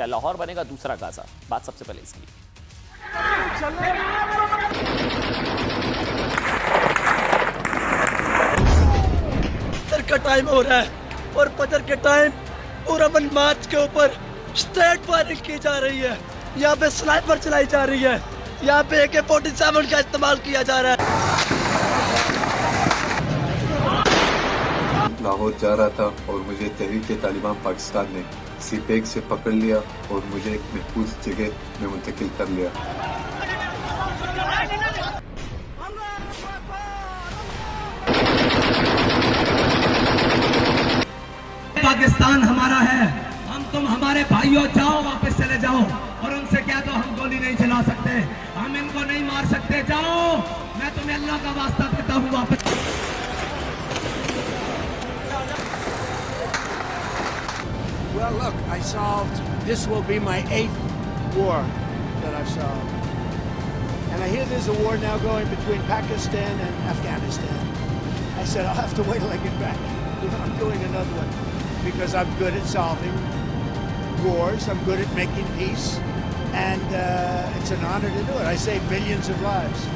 क्या लाहौर बनेगा दूसरा गाजा? बात सबसे पहले इसकी। फजर का टाइम हो रहा है और फजर के टाइम पूरा मन मार्च के ऊपर स्ट्रेट फायरिंग की जा रही है। यहाँ पे स्नाइपर चलाई जा रही है, यहाँ पे AK-47 का इस्तेमाल किया जा रहा है। लाहौर जा रहा था और मुझे तहरीक तालिबान पाकिस्तान ने सीपेक से पकड़ लिया और मुझे एक महफूज जगह में मुंतकिल कर लिया। पाकिस्तान हमारा है, हम तुम हमारे भाइयों, जाओ वापस चले जाओ। और उनसे क्या तो हम गोली नहीं चला सकते, हम इनको नहीं मार सकते, जाओ। मैं तुम्हें अल्लाह का वास्ता देता हूँ, वापस। Well, look, I solved, this will be my 8th war that I've solved. And I hear there's a war now going between Pakistan and Afghanistan. I said, I'll have to wait till I get back. I'm doing another one because I'm good at solving wars. I'm good at making peace. And it's an honor to do it. I saved millions of lives.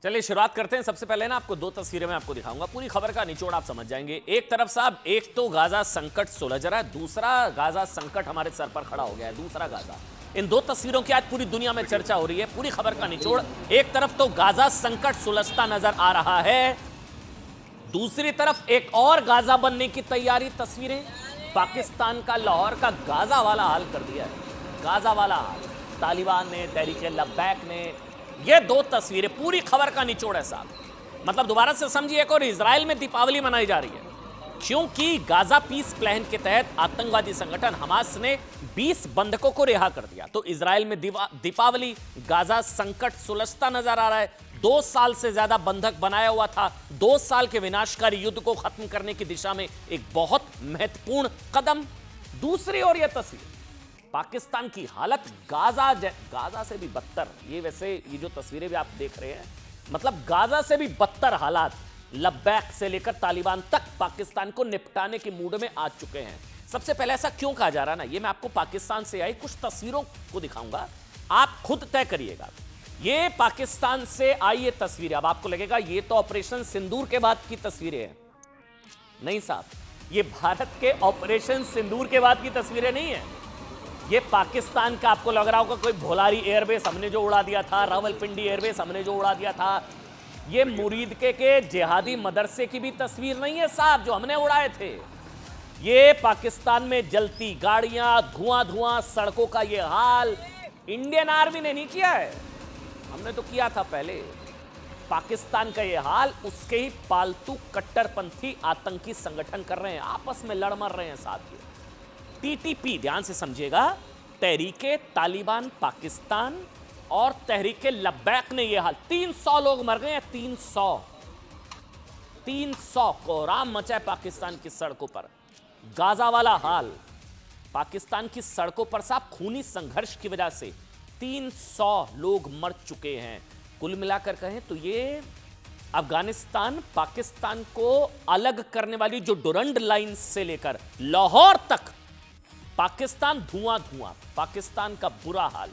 चलिए शुरुआत करते हैं। सबसे पहले ना आपको दो तस्वीरें मैं आपको दिखाऊंगा, पूरी खबर का निचोड़ आप समझ जाएंगे। एक तरफ साहब, एक तो गाजा संकट सुलझ रहा है, दूसरा गाजा संकट हमारे सर पर खड़ा हो गया है, दूसरा गाजा। इन दो तस्वीरों की आज पूरी दुनिया में चर्चा हो रही है। पूरी खबर का निचोड़, एक तरफ तो गाजा संकट सुलझता नजर आ रहा है, दूसरी तरफ एक और गाजा बनने की तैयारी। तस्वीरें पाकिस्तान का लाहौर का गाजा वाला हाल कर दिया है, गाजा वाला हाल। तालिबान ने, तहरीक लब्बैक ने, ये दो तस्वीरें पूरी खबर का निचोड़ है साहब। मतलब दोबारा से समझिए, एक और इजराइल में दीपावली मनाई जा रही है क्योंकि गाजा पीस प्लान के तहत आतंकवादी संगठन हमास ने 20 बंधकों को रिहा कर दिया। तो इजराइल में दीपावली, गाजा संकट सुलझता नजर आ रहा है। 2 साल से ज्यादा बंधक बनाया हुआ था। 2 साल के विनाशकारी युद्ध को खत्म करने की दिशा में एक बहुत महत्वपूर्ण कदम। दूसरी ओर यह तस्वीर, पाकिस्तान की हालत गाजा से भी बदतर। ये वैसे ये जो तस्वीरें भी आप देख रहे हैं, मतलब गाजा से भी बदतर हालात। लब्बैक से लेकर तालिबान तक पाकिस्तान को निपटाने के मूड में आ चुके हैं। सबसे पहले ऐसा क्यों कहा जा रहा है ना, ये मैं आपको पाकिस्तान से आई कुछ तस्वीरों को दिखाऊंगा, आप खुद तय करिएगा। ये पाकिस्तान से आई ये तस्वीरें, अब आपको लगेगा ये तो ऑपरेशन सिंदूर के बाद की तस्वीरें हैं। नहीं साहब, ये भारत के ऑपरेशन सिंदूर के बाद की तस्वीरें नहीं है। ये पाकिस्तान का, आपको लग रहा होगा कोई भोलारी एयरबेस हमने जो उड़ा दिया था, रावलपिंडी एयरबेस हमने जो उड़ा दिया था, ये मुरीदके के जिहादी मदरसे की भी तस्वीर नहीं है साहब जो हमने उड़ाए थे। ये पाकिस्तान में जलती गाड़ियां, धुआं सड़कों का ये हाल इंडियन आर्मी ने नहीं किया है, हमने तो किया था पहले। पाकिस्तान का ये हाल उसके ही पालतू कट्टरपंथी आतंकी संगठन कर रहे हैं, आपस में लड़ मर रहे हैं साथ ही। TTP, ध्यान से समझिएगा, तहरीके तालिबान पाकिस्तान और तहरीके लब्बैक ने यह हाल, 300 लोग मर गए हैं, 300 कोहराम मचा है पाकिस्तान की सड़कों पर। गाजा वाला हाल पाकिस्तान की सड़कों पर साहब खूनी संघर्ष की वजह से 300 लोग मर चुके हैं। कुल मिलाकर कहें तो ये अफगानिस्तान पाकिस्तान को अलग करने वाली जो डुरंड लाइन से लेकर लाहौर तक पाकिस्तान धुआं, पाकिस्तान का बुरा हाल।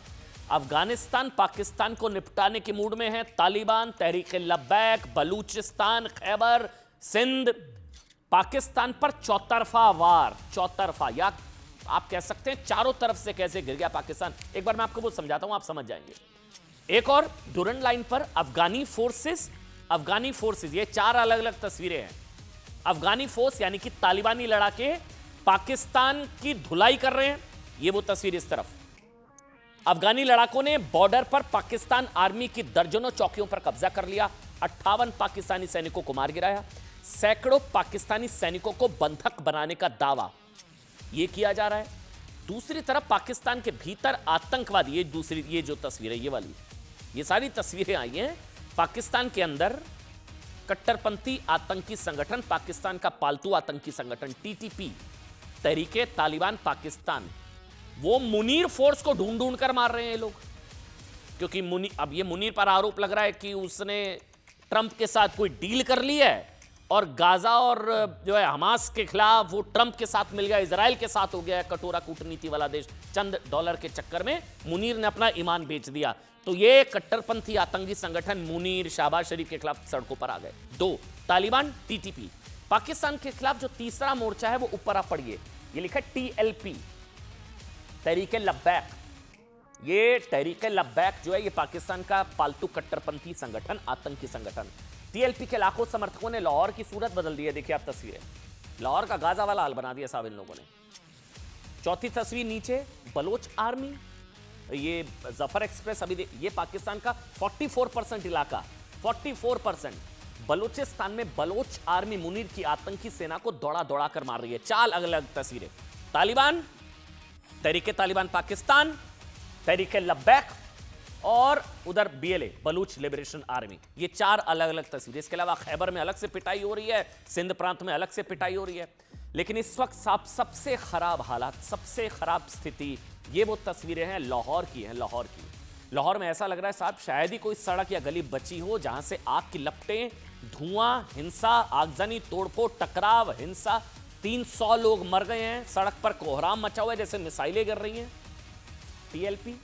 अफगानिस्तान पाकिस्तान को निपटाने के मूड में है। तालिबान, तहरीक लब्बैक, बलूचिस्तान, खैबर, सिंध, पाकिस्तान पर चौतरफा वार, चौतरफा, या आप कह सकते हैं चारों तरफ से कैसे गिर गया पाकिस्तान। एक बार मैं आपको वो समझाता हूं, आप समझ जाएंगे। एक और डुरंड लाइन पर अफगानी फोर्सेस, ये 4 अलग अलग तस्वीरें हैं। अफगानी फोर्स यानी कि तालिबानी लड़ाके पाकिस्तान की धुलाई कर रहे हैं, ये वो तस्वीर इस तरफ। अफगानी लड़ाकों ने बॉर्डर पर पाकिस्तान आर्मी की दर्जनों चौकियों पर कब्जा कर लिया, 58 पाकिस्तानी सैनिकों को मार गिराया, सैकड़ों पाकिस्तानी सैनिकों को बंधक बनाने का दावा यह किया जा रहा है। दूसरी तरफ पाकिस्तान के भीतर आतंकवादी, ये जो तस्वीर है, ये वाली, ये सारी तस्वीरें आई हैं। पाकिस्तान के अंदर कट्टरपंथी आतंकी संगठन, पाकिस्तान का पालतू आतंकी संगठन TTP, तहरीके तालिबान पाकिस्तान, वो मुनीर फोर्स को ढूंढ कर मार रहे हैं ये लोग, क्योंकि अब ये मुनीर पर आरोप लग रहा है कि उसने ट्रंप के साथ कोई डील कर ली है और गाजा और जो है हमास के खिलाफ वो ट्रंप के साथ मिल गया, इजराइल के साथ हो गया है कटोरा कूटनीति वाला देश। चंद डॉलर के चक्कर में मुनीर ने अपना ईमान बेच दिया। तो ये कट्टरपंथी आतंकी संगठन मुनीर, शहबाज शरीफ के खिलाफ सड़कों पर आ गए। 2, तालिबान, टीटीपी। पाकिस्तान के खिलाफ जो तीसरा मोर्चा है वो ऊपर आप पढ़िए, ये लिखा है TLP, तहरीक लब्बैक। ये तहरीक लब्बैक जो है ये पाकिस्तान का पालतू कट्टरपंथी संगठन, आतंकी संगठन। TLP के लाखों समर्थकों ने लाहौर की सूरत बदल दी है। देखिए आप तस्वीरें, लाहौर का गाजा वाला हाल बना दिया साहब इन लोगों ने। चौथी तस्वीर नीचे, बलोच आर्मी, ये जफर एक्सप्रेस अभी ये पाकिस्तान का 44% इलाका, 44% बलूचिस्तान में बलोच आर्मी मुनीर की आतंकी सेना को दौड़ा दौड़ा कर मार रही है। 4 अलग अलग तस्वीरें, तालिबान, तहरीके तालिबान पाकिस्तान, तहरीके लब्बैक और उधर BLA, बलूच लिबरेशन आर्मी। ये 4 अलग अलग तस्वीरें। इसके अलावा खैबर में अलग से पिटाई हो रही है, सिंध प्रांत में अलग से पिटाई हो रही है। लेकिन इस वक्त सबसे खराब हालात, सबसे खराब स्थिति, ये वो तस्वीरें हैं लाहौर की हैं, लाहौर की। लाहौर में ऐसा लग रहा है साहब शायद ही कोई सड़क या गली बची हो जहां से आग की लपटें, धुआं, हिंसा, आगजनी, तोड़फोड़, टकराव, हिंसा, 300 लोग मर गए हैं, सड़क पर कोहराम मचा हुआ है, जैसे मिसाइलें गिर रही हैं। TLP,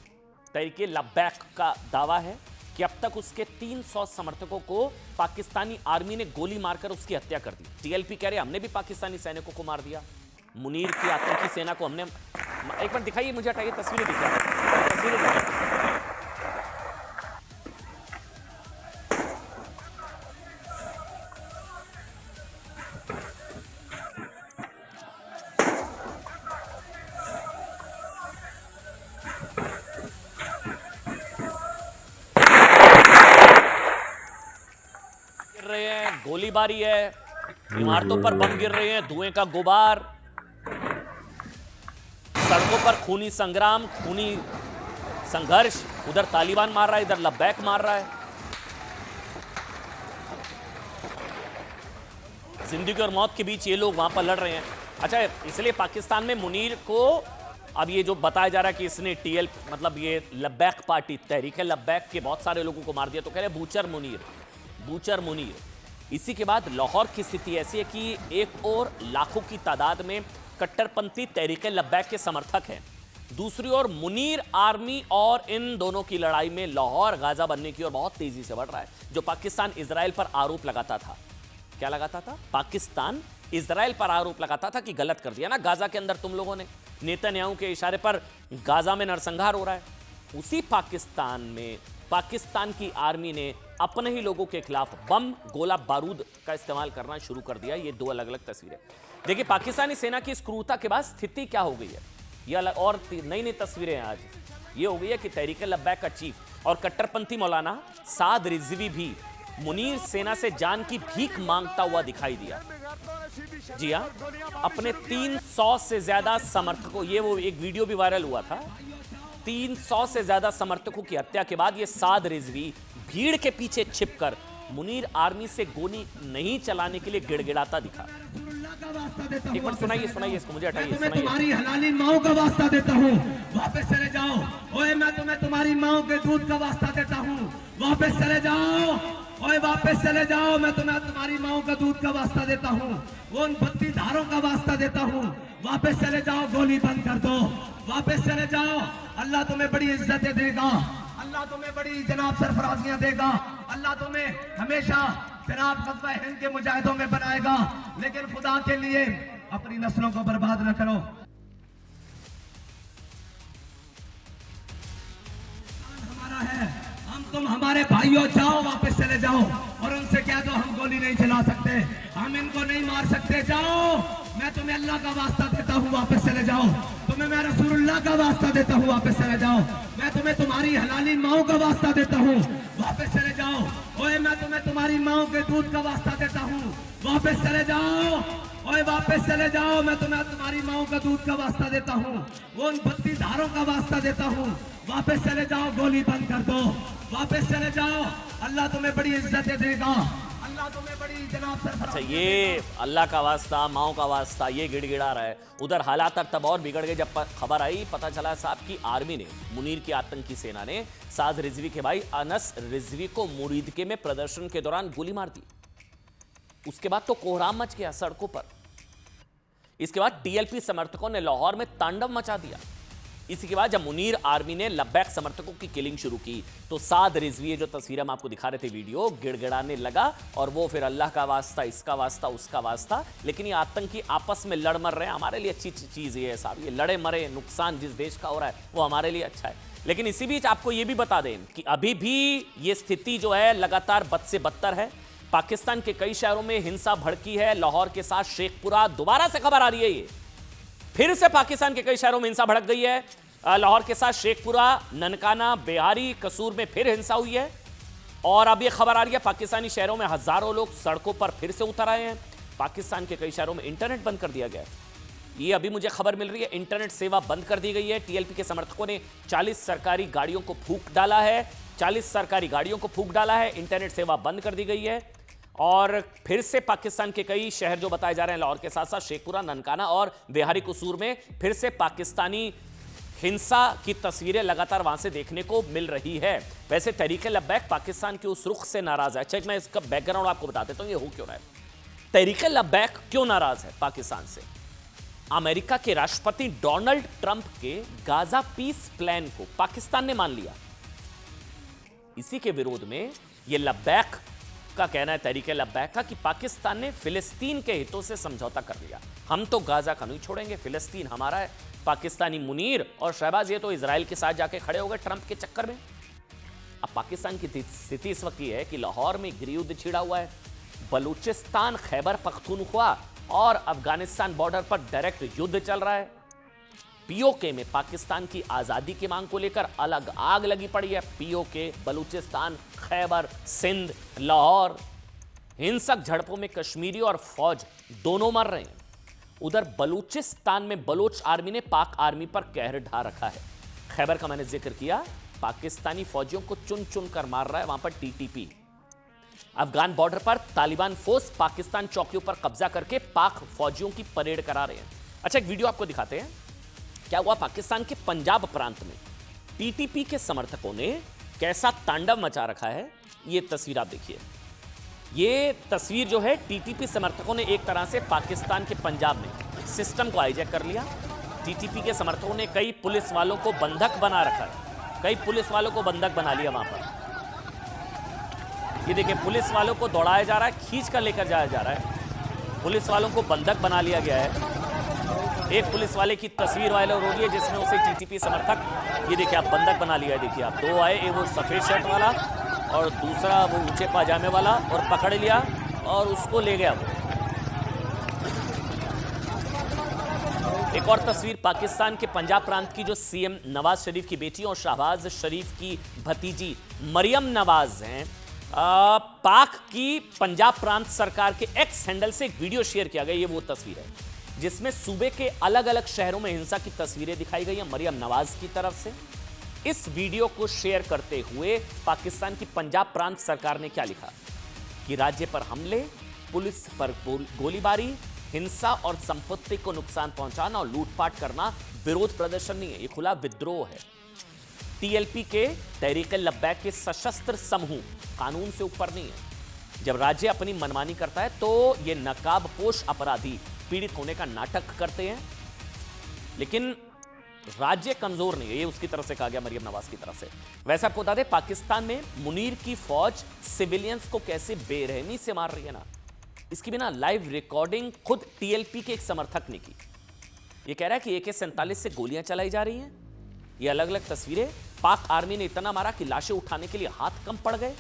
तहरीके लब्बैक का दावा है कि अब तक उसके 300 समर्थकों को पाकिस्तानी आर्मी ने गोली मारकर उसकी हत्या कर दी। TLP कह रहे हमने भी पाकिस्तानी सैनिकों को मार दिया, मुनीर की आतंकी सेना को हमने। एक बार दिखाइए मुझे, हटाइए तस्वीरें, दिखाइए तस्वीरें दिखाइए। गोलीबारी है, इमारतों पर बम गिर रहे हैं, धुएं का गुबार, सड़कों पर खूनी संग्राम, खूनी संघर्ष। उधर तालिबान मार रहा है, इधर लब्बैक मार रहा है। जिंदगी और मौत के बीच ये लोग वहां पर लड़ रहे हैं। अच्छा, इसलिए पाकिस्तान में मुनीर को अब ये जो बताया जा रहा है कि इसने TLP मतलब ये लब्बैक पार्टी, तहरीक लब्बैक के बहुत सारे लोगों को मार दिया, तो कह रहे बूचर मुनीर, बूचर मुनीर। इसी के बाद लाहौर की स्थिति ऐसी है कि एक और लाखों की तादाद में कट्टरपंथी तहरीक लब्बैक के समर्थक हैं, दूसरी ओर मुनीर आर्मी, और इन दोनों की लड़ाई में लाहौर गाजा बनने की ओर बहुत तेजी से बढ़ रहा है। जो पाकिस्तान इजराइल पर आरोप लगाता था, क्या लगाता था? पाकिस्तान इजराइल पर आरोप लगाता था कि गलत कर दिया ना गाजा के अंदर तुम लोगों ने, नेतन्याहू के इशारे पर गाजा में नरसंहार हो रहा है। उसी पाकिस्तान में पाकिस्तान की आर्मी ने अपने ही लोगों के खिलाफ बम, गोला बारूद का इस्तेमाल करना शुरू कर दिया। ये 2 अलग अलग तस्वीरें देखिए। पाकिस्तानी सेना की इस क्रूरता के बाद स्थिति क्या हो गई है, ये अलग और नई नई तस्वीरें हैं आज। ये हो गई है कि तहरीक लब्बैक का चीफ और कट्टरपंथी मौलाना साद रिजवी भी मुनीर सेना से जान की भीख मांगता हुआ दिखाई दिया। जी हाँ, अपने 300 से ज्यादा समर्थकों, ये वो एक वीडियो भी वायरल हुआ था, 300 से ज्यादा समर्थकों की हत्या के बाद ये साद रिजवी भीड़ के पीछे छिपकर मुनीर आर्मी से गोली नहीं चलाने के लिए गिड़गिड़ाता दिखा। एक बार सुनाइए इसको, मुझे हटाइए, मैं तुम्हारी हलाली माओ का वास्ता देता हूँ, वापस चले जाओ। ओए मैं तुम्हें तुम्हारी माओ के दूध का वास्ता देता हूँ, वापस चले जाओ। ओए वापस चले जाओ, मैं तुम्हें तुम्हारी माओ का दूध का वास्ता देता हूँ, वो उन भक्ति धारों का वास्ता देता हूँ, वापस चले जाओ, गोली बंद कर दो, वापस चले जाओ। अल्लाह तुम्हें बड़ी इज्जतें देगा, अल्लाह तुम्हें बड़ी जनाब सरफराजियां देगा, अल्लाह तुम्हें हमेशा जनाब ग़ज़वा हिंद के मुजाहिदों में बनाएगा, लेकिन खुदा के लिए अपनी नस्लों को बर्बाद न करो। हमारा है, हम तुम हमारे भाइयों, जाओ वापस चले जाओ और उनसे कह दो हम गोली नहीं चला सकते, हम इनको नहीं मार सकते, जाओ। मैं तुम्हें अल्लाह का वास्ता देता हूँ, वापस चले जाओ। तुम्हें मैं रसूलुल्लाह का वास्ता देता हूँ, वापस चले जाओ। मैं तुम्हें तुम्हारी हलाली माओ का वास्ता देता हूँ, वापस चले जाओ। ओए मैं तुम्हें तुम्हारी माओ के दूध का वास्ता देता हूँ, वापस चले जाओ। ओए वापस चले जाओ, मैं तुम्हें तुम्हारी माओ का दूध का वास्ता देता हूँ, वो उन भक्ति धारों का वास्ता देता हूँ, वापस चले जाओ, गोली बंद कर दो, वापस चले जाओ। अल्लाह तुम्हें बड़ी इज्जतें देगा, अल्लाह तुम्हें बड़ी जनाब सरफराज। अच्छा, ये अल्लाह का वास्ता, माओ का वास्ता, ये गिड़गिड़ा रहा है। उधर हालात तब और बिगड़ गए जब खबर आई, पता चला साहब कि आर्मी ने, मुनीर की आतंकी सेना ने साद रिजवी के भाई अनस रिजवी को मुरीदके में प्रदर्शन के दौरान गोली मार दी। उसके बाद तो कोहराम मच गया सड़कों पर। इसके बाद टीएलपी समर्थकों ने लाहौर में तांडव मचा दिया। इसी के बाद जब मुनीर आर्मी ने लब्बैक समर्थकों की किलिंग शुरू की तो साद रिजवी, जो तस्वीर हम आपको दिखा रहे थे वीडियो, गिड़गिड़ाने लगा और वो फिर अल्लाह का वास्ता, इसका वास्ता, उसका वास्ता। लेकिन ये आतंकी आपस में लड़ मर रहे हैं, हमारे लिए अच्छी चीज ये है साहब। ये लड़े मरे, नुकसान जिस देश का हो रहा है वो हमारे लिए अच्छा है। लेकिन इसी बीच आपको ये भी बता दें कि अभी भी ये स्थिति जो है लगातार बद से बदतर है। पाकिस्तान के कई शहरों में हिंसा भड़की है। लाहौर के साथ शेखपुरा, दोबारा से खबर आ रही है, ये फिर से पाकिस्तान के कई शहरों में हिंसा भड़क गई है। लाहौर के साथ शेखपुरा, ननकाना, बिहारी, कसूर में फिर हिंसा हुई है। और अब ये खबर आ रही है पाकिस्तानी शहरों में हजारों लोग सड़कों पर फिर से उतर आए हैं। पाकिस्तान के कई शहरों में इंटरनेट बंद कर दिया गया है। ये अभी मुझे खबर मिल रही है, इंटरनेट सेवा बंद कर दी गई है। टीएलपी के समर्थकों ने 40 सरकारी गाड़ियों को फूंक डाला है। 40 सरकारी गाड़ियों को फूंक डाला है। इंटरनेट सेवा बंद कर दी गई है। और फिर से पाकिस्तान के कई शहर जो बताए जा रहे हैं, लाहौर के साथ साथ शेखपुरा, ननकाना और बिहारी कसूर में फिर से पाकिस्तानी हिंसा की तस्वीरें लगातार वहां से देखने को मिल रही है। वैसे तहरीके लब्बैक पाकिस्तान के उस रुख से नाराज है। अच्छा, मैं इसका बैकग्राउंड आपको बता देता हूं, ये हो क्यों रहा है। तहरीके लब्बैक क्यों नाराज है पाकिस्तान से? अमेरिका के राष्ट्रपति डोनाल्ड ट्रंप के गाजा पीस प्लान को पाकिस्तान ने मान लिया। इसी के विरोध में यह लब्बैक का कहना है, तहरीके लब्बैक का, कि पाकिस्तान ने फिलिस्तीन के हितों से समझौता कर लिया। हम तो गाजा का नहीं छोड़ेंगे, फिलिस्तीन हमारा है। पाकिस्तानी मुनीर और शहबाज ये तो इजराइल के साथ जाके खड़े हो गए ट्रंप के चक्कर में। अब पाकिस्तान की स्थिति इस वक्त ये है कि लाहौर में गृहयुद्ध छिड़ा हुआ है। बलूचिस्तान, खैबर पख्तूनख्वा और अफगानिस्तान बॉर्डर पर डायरेक्ट युद्ध चल रहा है। पीओके में पाकिस्तान की आजादी की मांग को लेकर अलग आग लगी पड़ी है। पीओके, बलूचिस्तान, खैबर, सिंध, लाहौर, हिंसक झड़पों में कश्मीरी और फौज दोनों मर रहे हैं। उधर बलूचिस्तान में बलोच आर्मी ने पाक आर्मी पर कहर ढा रखा है। खैबर का मैंने जिक्र किया, पाकिस्तानी फौजियों को चुन चुन कर मार रहा है वहां पर टीटीपी। अफगान बॉर्डर पर तालिबान फोर्स पाकिस्तान चौकियों पर कब्जा करके पाक फौजियों की परेड करा रहे हैं। अच्छा, एक वीडियो आपको दिखाते हैं क्या हुआ पाकिस्तान के पंजाब प्रांत में। टीटीपी के समर्थकों ने कैसा तांडव मचा रखा है, ये तस्वीर आप देखिए। ये तस्वीर जो है, टीटीपी समर्थकों ने एक तरह से पाकिस्तान के पंजाब में सिस्टम को हाईजैक कर लिया। टीटीपी के समर्थकों ने कई पुलिस वालों को बंधक बना रखा है। कई पुलिस वालों को बंधक बना लिया वहां पर। ये देखिए, पुलिस वालों को दौड़ाया जा रहा है, खींच कर लेकर जाया जा रहा है। पुलिस वालों को बंधक बना लिया गया है। एक पुलिस वाले की तस्वीर वायरल हो रही है जिसमें उसे टीटीपी समर्थक, ये देखिए आप, बंधक बना लिया है। देखिए आप, दो आए, एक वो सफेद शर्ट वाला और दूसरा वो ऊंचे पाजामे वाला, और पकड़ लिया और उसको ले गया वो। एक और तस्वीर पाकिस्तान के पंजाब प्रांत की, जो सीएम नवाज शरीफ की बेटी और शहबाज शरीफ की भतीजी मरियम नवाज हैं। पाक की पंजाब प्रांत सरकार के एक्स हैंडल से एक वीडियो शेयर किया गया। ये वो तस्वीर है जिसमें सूबे के अलग अलग शहरों में हिंसा की तस्वीरें दिखाई गई हैं मरियम नवाज की तरफ से। इस वीडियो को शेयर करते हुए पाकिस्तान की पंजाब प्रांत सरकार ने क्या लिखा कि राज्य पर हमले, पुलिस पर गोलीबारी, हिंसा और संपत्ति को नुकसान पहुंचाना और लूटपाट करना विरोध प्रदर्शन नहीं है, ये खुला विद्रोह है। टीएलपी के तहरीक लब्बैक के सशस्त्र समूह कानून से ऊपर नहीं है। जब राज्य अपनी मनमानी करता है तो ये नकाबपोश अपराधी पीड़ित होने का नाटक करते हैं, लेकिन राज्य कमजोर नहीं है, ये उसकी तरफ से कहा गया मरियम नवाज की तरफ से। वैसे आपको बता दें, पाकिस्तान में मुनीर की फौज सिविलियंस को कैसे बेरहमी से मार रही है ना, इसकी बिना लाइव रिकॉर्डिंग खुद टीएलपी के एक समर्थक ने की। ये कह रहा है कि AK-47 से गोलियां चलाई जा रही हैं। ये अलग अलग तस्वीरें। पाक आर्मी ने इतना मारा कि लाशें उठाने के लिए हाथ कम पड़ गए,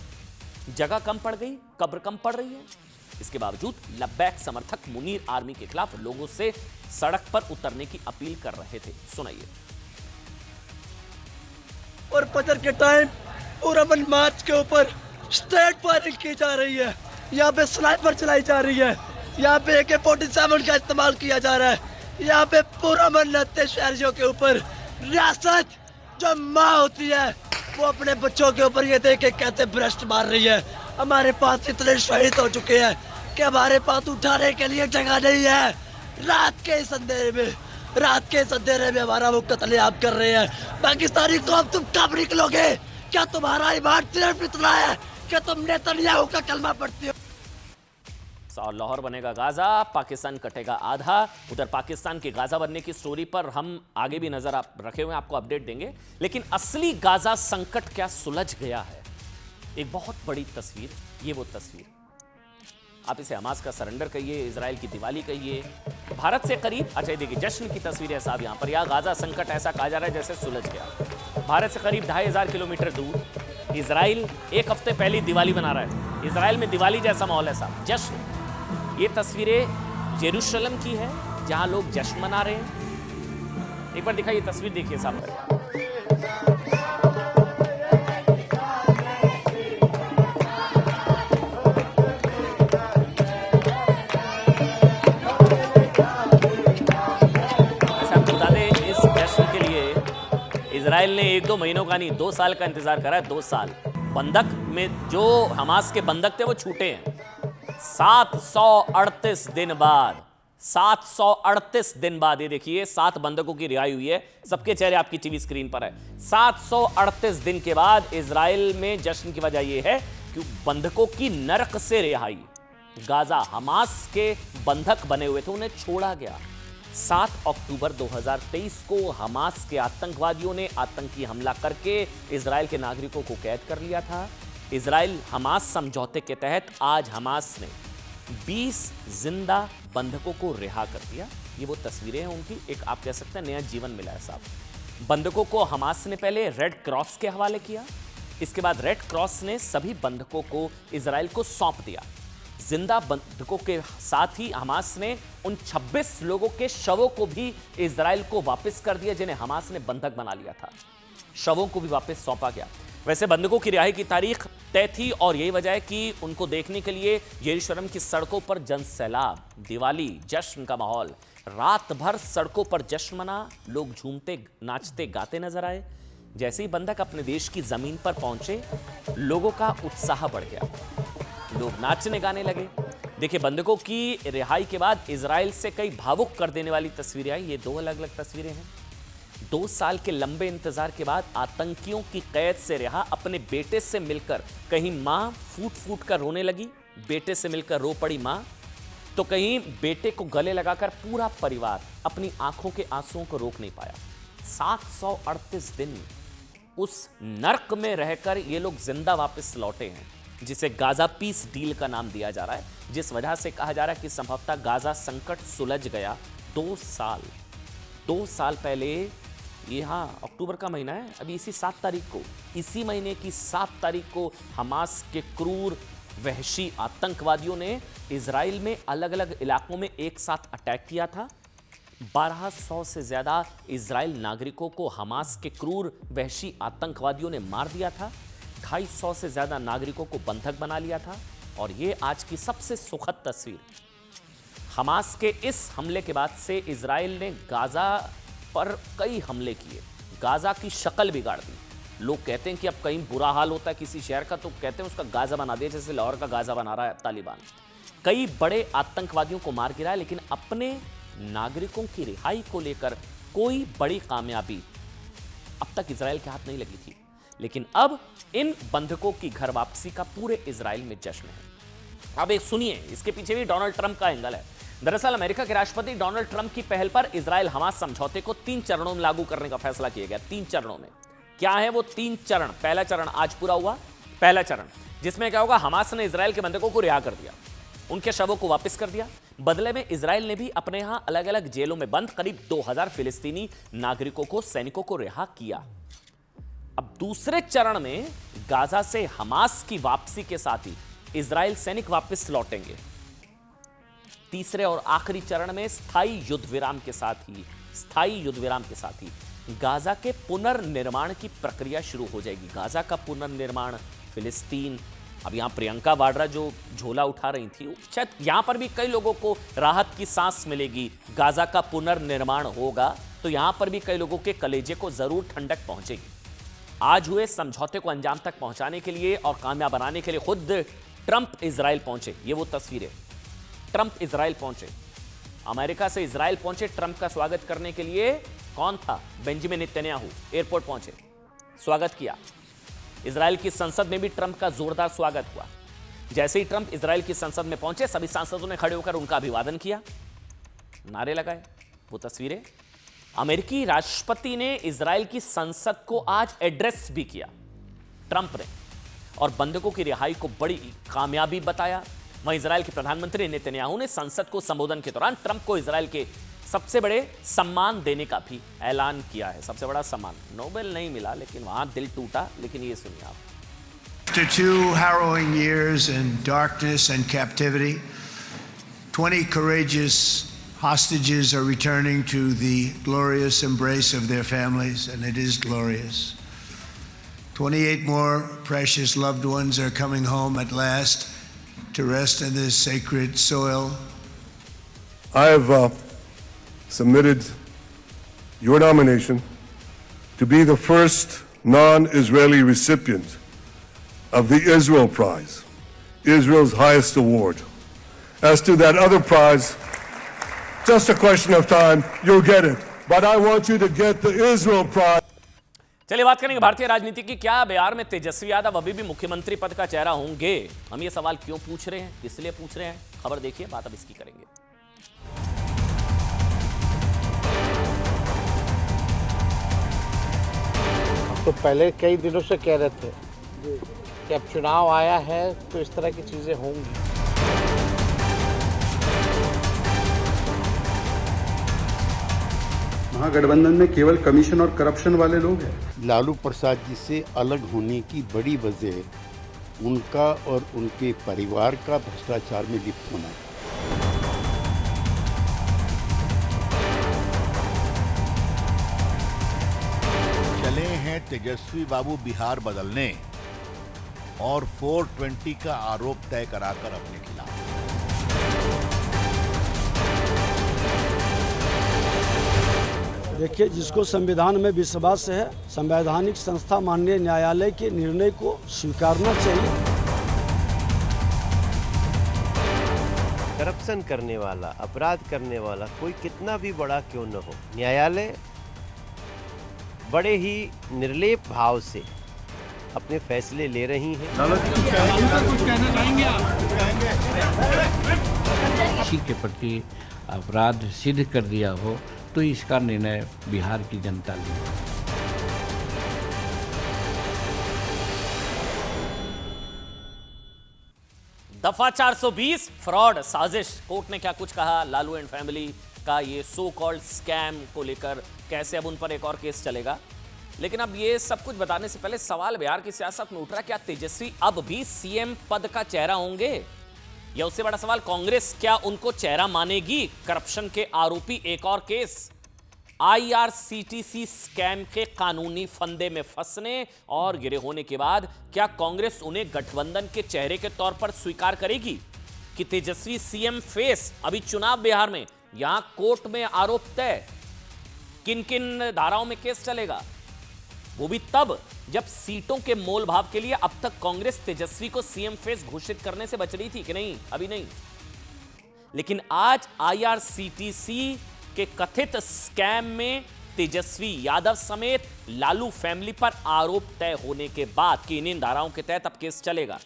जगह कम पड़ गई, कब्र कम पड़ रही है। इसके बावजूद लब्बैक समर्थक मुनीर आर्मी के खिलाफ लोगों से सड़क पर उतरने की अपील कर रहे थे। सुनाइए। और फजर के टाइम पूरबन मार्च के ऊपर स्ट्रेट फायरिंग की जा रही है। यहाँ पे स्नाइपर चलाई जा रही है। यहाँ पे AK-47 का इस्तेमाल किया जा रहा है। यहाँ पे पूरबन नत्ते शहरियों के ऊपर रियासत जो माँ होती है वो अपने बच्चों के ऊपर ये देख के कहते भ्रष्ट मार रही है। हमारे पास इतने शहीद हो चुके हैं कि हमारे पास उठाने के लिए जगह नहीं है। रात के इस अंधेरे में हमारा वो कत्लेआम कर रहे हैं। पाकिस्तानी कौम, तुम कब निकलोगे? क्या तुम्हारा ईमान सिर्फ इतना है कि तुम नेतन्याहू का कलमा पढ़ती हो? और लाहौर बनेगा गाजा, पाकिस्तान कटेगा आधा। उधर पाकिस्तान के गाजा बनने की स्टोरी पर हम आगे भी नजर आप रखे हुए हैं, आपको अपडेट देंगे। लेकिन असली गाजा संकट क्या सुलझ गया है? एक बहुत बड़ी तस्वीर, ये वो तस्वीर, आप इसे हमास का सरेंडर कहिए, इजराइल की दिवाली कहिए, भारत से करीब। अच्छा देखिए जश्न की तस्वीर है साहब यहाँ पर। यह गाजा संकट ऐसा कहा जा रहा है जैसे सुलझ गया। भारत से करीब 2500 किलोमीटर दूर इजराइल एक हफ्ते पहले दिवाली मना रहा है। इजराइल में दिवाली जैसा माहौल है साहब, जश्न। ये तस्वीरें जेरूशलम की है जहां लोग जश्न मना रहे हैं। एक बार दिखाइए तस्वीर, देखिए साहब। इजराइल ने 1-2 महीनों का नहीं, 2 साल का इंतजार करा है। 2 साल बंधक में जो हमास के बंधक थे वो छूटे हैं 738 दिन बाद। 738 दिन बाद ये देखिए 7 बंधकों की रिहाई हुई है। सबके चेहरे आपकी टीवी स्क्रीन पर है। 738 दिन के बाद इजराइल में जश्न की वजह यह है कि बंधकों की नरक से रिहाई। गाजा हमास के बंधक बने हुए थे, उन्हें छोड़ा गया। 7 अक्टूबर 2023 को हमास के आतंकवादियों ने आतंकी हमला करके इजराइल के नागरिकों को कैद कर लिया था। इजराइल हमास समझौते के तहत आज हमास ने 20 जिंदा बंधकों को रिहा कर दिया। ये वो तस्वीरें हैं उनकी, एक आप कह सकते हैं नया जीवन मिला है साहब। बंधकों को हमास ने पहले रेड क्रॉस के हवाले किया, इसके बाद रेड क्रॉस ने सभी बंधकों को इजराइल को सौंप दिया। जिंदा बंधकों के साथ ही हमास ने उन 26 लोगों के शवों को भी इजराइल को वापस कर दिया जिन्हें हमास ने बंधक बना लिया था। शवों को भी वापस सौंपा गया। वैसे बंधकों की रिहाई की तारीख तय थी और यही वजह है कि उनको देखने के लिए यरूशलेम की सड़कों पर जनसैलाब, दिवाली जश्न का माहौल। रात भर सड़कों पर जश्न मना, लोग झूमते नाचते गाते नजर आए। जैसे ही बंधक अपने देश की जमीन पर पहुंचे, लोगों का उत्साह बढ़ गया, लोग नाचने गाने लगे। देखिए बंधकों की रिहाई के बाद इजराइल से कई भावुक कर देने वाली तस्वीरें आई। ये 2 अलग अलग तस्वीरें हैं। 2 साल के लंबे इंतजार के बाद आतंकियों की कैद से रिहा अपने बेटे से मिलकर कहीं मां फूट फूट कर रोने लगी, बेटे से मिलकर रो पड़ी मां, तो कहीं बेटे को गले लगाकर पूरा परिवार अपनी आंखों के आंसुओं को रोक नहीं पाया। 738 दिन उस नर्क में रहकर ये लोग जिंदा वापस लौटे हैं, जिसे गाजा पीस डील का नाम दिया जा रहा है, जिस वजह से कहा जा रहा है कि संभवतः गाजा संकट सुलझ गया। 2 साल पहले, ये हाँ अक्टूबर का महीना है, अभी इसी 7 तारीख को, इसी महीने की 7 तारीख को हमास के क्रूर वहशी आतंकवादियों ने इजराइल में अलग अलग इलाकों में एक साथ अटैक किया था। 1200 से ज्यादा इजराइल नागरिकों को हमास के क्रूर वहशी आतंकवादियों ने मार दिया था। 250 से ज्यादा नागरिकों को बंधक बना लिया था। और ये आज की सबसे सुखद तस्वीर, हमास के इस हमले के बाद से इजराइल ने गाजा पर कई हमले किए, गाजा की शक्ल बिगाड़ दी। लोग कहते हैं कि अब कहीं बुरा हाल होता है किसी शहर का तो कहते हैं उसका गाजा बना दिया, जैसे लाहौर का गाजा बना रहा है तालिबान। कई बड़े आतंकवादियों को मार गिराया, लेकिन अपने नागरिकों की रिहाई को लेकर कोई बड़ी कामयाबी अब तक इजराइल के हाथ नहीं लगी थी। लेकिन अब इन बंधकों की घर वापसी का पूरे इजराइल में जश्न है। अब एक सुनिए, इसके पीछे भी डोनाल्ड ट्रंप का एंगल है। दरअसल अमेरिका के राष्ट्रपति डोनाल्ड ट्रंप की पहल पर इजराइल हमास समझौते को 3 चरणों में लागू करने का फैसला किया गया। 3 चरणों में क्या है वो 3 चरण? पहला चरण आज पूरा हुआ, पहला चरण जिसमें क्या होगा, हमास ने इजराइल के बंधकों को रिहा कर दिया, उनके शवों को वापस कर दिया। बदले में इजराइल ने भी अपने यहां अलग अलग जेलों में बंद करीब 2000 फिलिस्तीनी नागरिकों को, सैनिकों को रिहा किया। अब दूसरे चरण में गाजा से हमास की वापसी के साथ ही इजराइल सैनिक वापस लौटेंगे। तीसरे और आखिरी चरण में स्थायी युद्ध विराम के साथ ही गाजा के पुनर्निर्माण की प्रक्रिया शुरू हो जाएगी। गाजा का पुनर्निर्माण, फिलिस्तीन, अब यहां प्रियंका वाड्रा जो झोला उठा रही थी, शायद यहां पर भी कई लोगों को राहत की सांस मिलेगी। गाजा का पुनर्निर्माण होगा तो यहां पर भी कई लोगों के कलेजे को जरूर ठंडक पहुंचेगी। आज हुए समझौते को अंजाम तक पहुंचाने के लिए और कामयाब बनाने के लिए खुद ट्रंप इजराइल पहुंचे। ये वो तस्वीरें, ट्रंप इजराइल पहुंचे, अमेरिका से इजराइल पहुंचे। ट्रंप का स्वागत करने के लिए कौन था? बेंजामिन नेतन्याहू एयरपोर्ट पहुंचे, स्वागत किया। इजराइल की संसद में भी ट्रंप का जोरदार स्वागत हुआ। जैसे ही ट्रंप इजराइल की संसद में पहुंचे, सभी सांसदों ने खड़े होकर उनका अभिवादन किया, नारे लगाए। वो तस्वीरें, अमेरिकी राष्ट्रपति ने इजराइल की संसद को आज एड्रेस भी किया ट्रंप ने, और बंधकों की रिहाई को बड़ी कामयाबी बताया। वहीं इजराइल के प्रधानमंत्री नेतन्याहू ने संसद को संबोधन के दौरान ट्रंप को इजराइल के सबसे बड़े सम्मान देने का भी ऐलान किया है। सबसे बड़ा सम्मान नोबेल नहीं मिला, लेकिन वहां दिल टूटा। लेकिन ये सुनिए आप। After 2 harrowing years in darkness and captivity, 20 courageous hostages are returning to the glorious embrace of their families, and it is glorious. 28 more precious loved ones are coming home at last to rest in this sacred soil. I have submitted your nomination to be the first non-Israeli recipient of the Israel Prize, Israel's highest award. As to that other prize, just a question of time, you'll get it. But I want you to get the Israel Prize. चलिए बात करेंगे भारतीय राजनीति की। क्या बिहार में तेजस्वी यादव अभी भी मुख्यमंत्री पद का चेहरा होंगे? हम ये सवाल क्यों पूछ रहे हैं, किस लिए पूछ रहे हैं, खबर देखिए, बात अब इसकी करेंगे। तो पहले कई दिनों से कह रहे थे कि अब चुनाव आया है तो इस तरह की चीजें होंगी। महागठबंधन में केवल कमीशन और करप्शन वाले लोग हैं। लालू प्रसाद जी से अलग होने की बड़ी वजह उनका और उनके परिवार का भ्रष्टाचार में लिप्त होना है। चले हैं तेजस्वी बाबू बिहार बदलने और 420 का आरोप तय कराकर अपने खिलाफ। देखिए, जिसको संविधान में विश्वास है, संवैधानिक संस्था माननीय न्यायालय के निर्णय को स्वीकारना चाहिए। करप्शन करने वाला, अपराध करने वाला कोई कितना भी बड़ा क्यों न हो, न्यायालय बड़े ही निर्लेप भाव से अपने फैसले ले रही हैं। कुछ कहना चाहेंगे आप? किसी के प्रति अपराध सिद्ध कर दिया हो तो इसका निर्णय बिहार की जनता ली। दफा 420 फ्रॉड साजिश, कोर्ट ने क्या कुछ कहा? लालू एंड फैमिली का ये सो कॉल्ड स्कैम को लेकर कैसे अब उन पर एक और केस चलेगा। लेकिन अब ये सब कुछ बताने से पहले सवाल बिहार की सियासत में उठ रहा है, क्या तेजस्वी अब भी सीएम पद का चेहरा होंगे? या उससे बड़ा सवाल, कांग्रेस क्या उनको चेहरा मानेगी? करप्शन के आरोपी एक और केस, आईआरसीटीसी स्कैम के कानूनी फंदे में फंसने और गिरे होने के बाद क्या कांग्रेस उन्हें गठबंधन के चेहरे के तौर पर स्वीकार करेगी कि तेजस्वी सीएम फेस? अभी चुनाव बिहार में, यहां कोर्ट में आरोप तय, किन किन धाराओं में केस चलेगा, वो भी तब जब सीटों के मोल भाव के लिए अब तक कांग्रेस तेजस्वी को सीएम फेस घोषित करने से बच रही थी कि नहीं? अभी नहीं। लेकिन आज आईआरसीटीसी के कथित स्कैम में तेजस्वी यादव समेत लालू फैमिली पर आरोप तय होने के बाद कि इन धाराओं के तहत अब केस चलेगा।